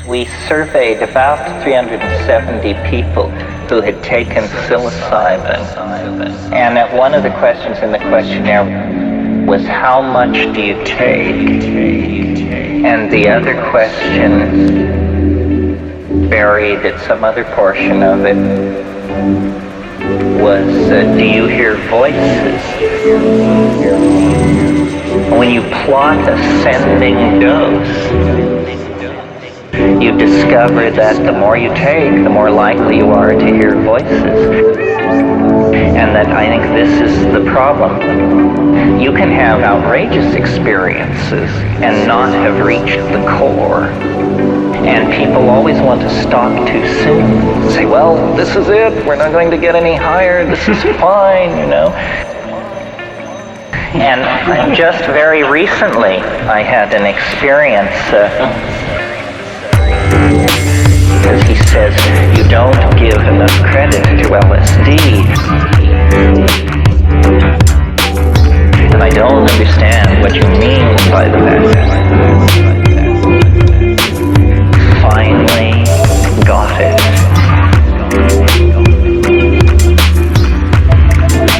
We surveyed about 370 people who had taken psilocybin, and one of the questions in the questionnaire was, how much do you take? And the other question, buried at some other portion of it, was, do you hear voices? When you plot ascending dose, you discover that the more you take, the more likely you are to hear voices. And that I think this is the problem. You can have outrageous experiences and not have reached the core. And people always want to stop too soon. Say, well, this is it. We're not going to get any higher. This is fine, you know. And just very recently, I had an experience. Because he says, you don't give enough credit to LSD. And I don't understand what you mean by that. Finally got it.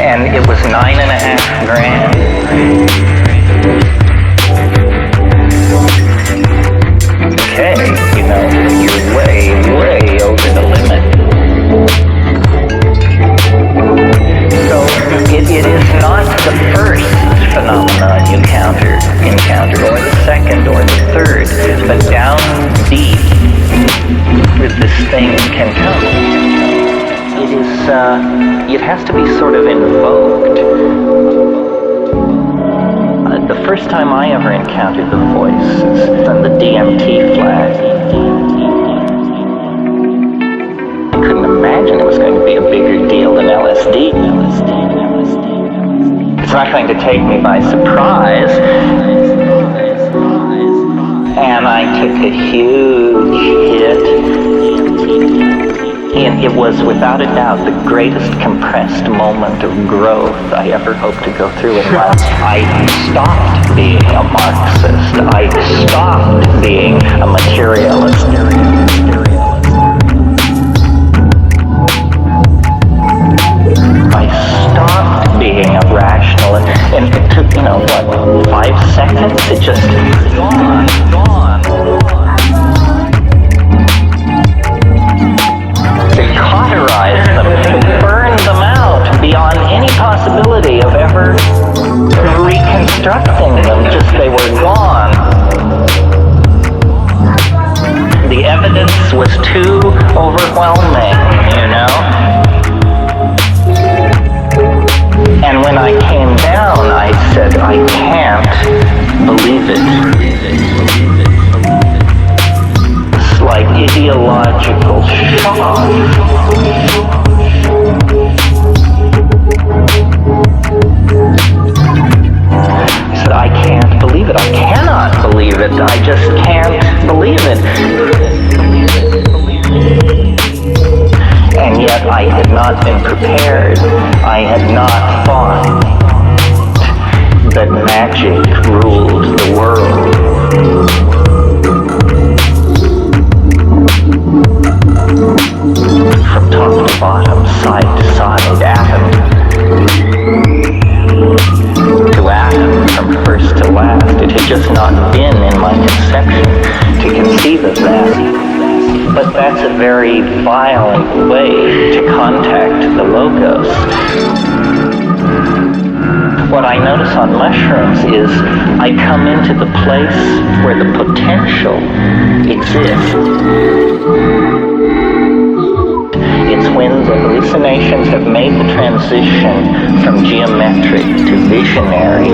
And it was $9.5 grand. Okay, you know, you're way over the limit. So it is not the first phenomenon you encountered, or the second, or the third, but down deep this thing can come. It has to be sort of invoked. The first time I ever encountered the voices on the DMT flag, I couldn't imagine it was going to be a bigger deal than LSD. It's not going to take me by surprise. And I took a huge hit. And it was without a doubt the greatest compressed moment of growth I ever hoped to go through in life. I stopped being a Marxist. I stopped being a materialist. I stopped being a rationalist. And it took, 5 seconds? It just gone. Cauterize them, burn them out beyond any possibility of ever reconstructing them, just they were gone. The evidence was too overwhelming, you know? And when I came down, I said, I can't believe it. Like ideological shock. I said, I can't believe it. I cannot believe it. I just can't believe it. And yet I had not been prepared. I had not thought that magic ruled the world. From top to bottom, side to side, atom to atom, from first to last. It had just not been in my conception to conceive of that. But that's a very violent way to contact the Logos. What I notice on mushrooms is I come into the place where the potential exists. It's when the hallucinations have made the transition from geometric to visionary.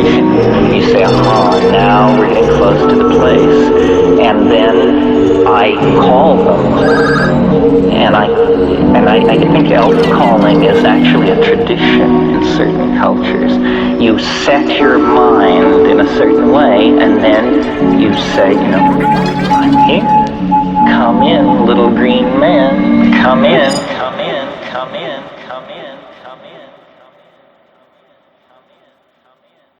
You say, now we're getting close to the place. And then I call them. And I think elf calling is actually a tradition in certain cultures. You set your mind in a certain way, and then you say, I'm here. Come in, little green man. Come in.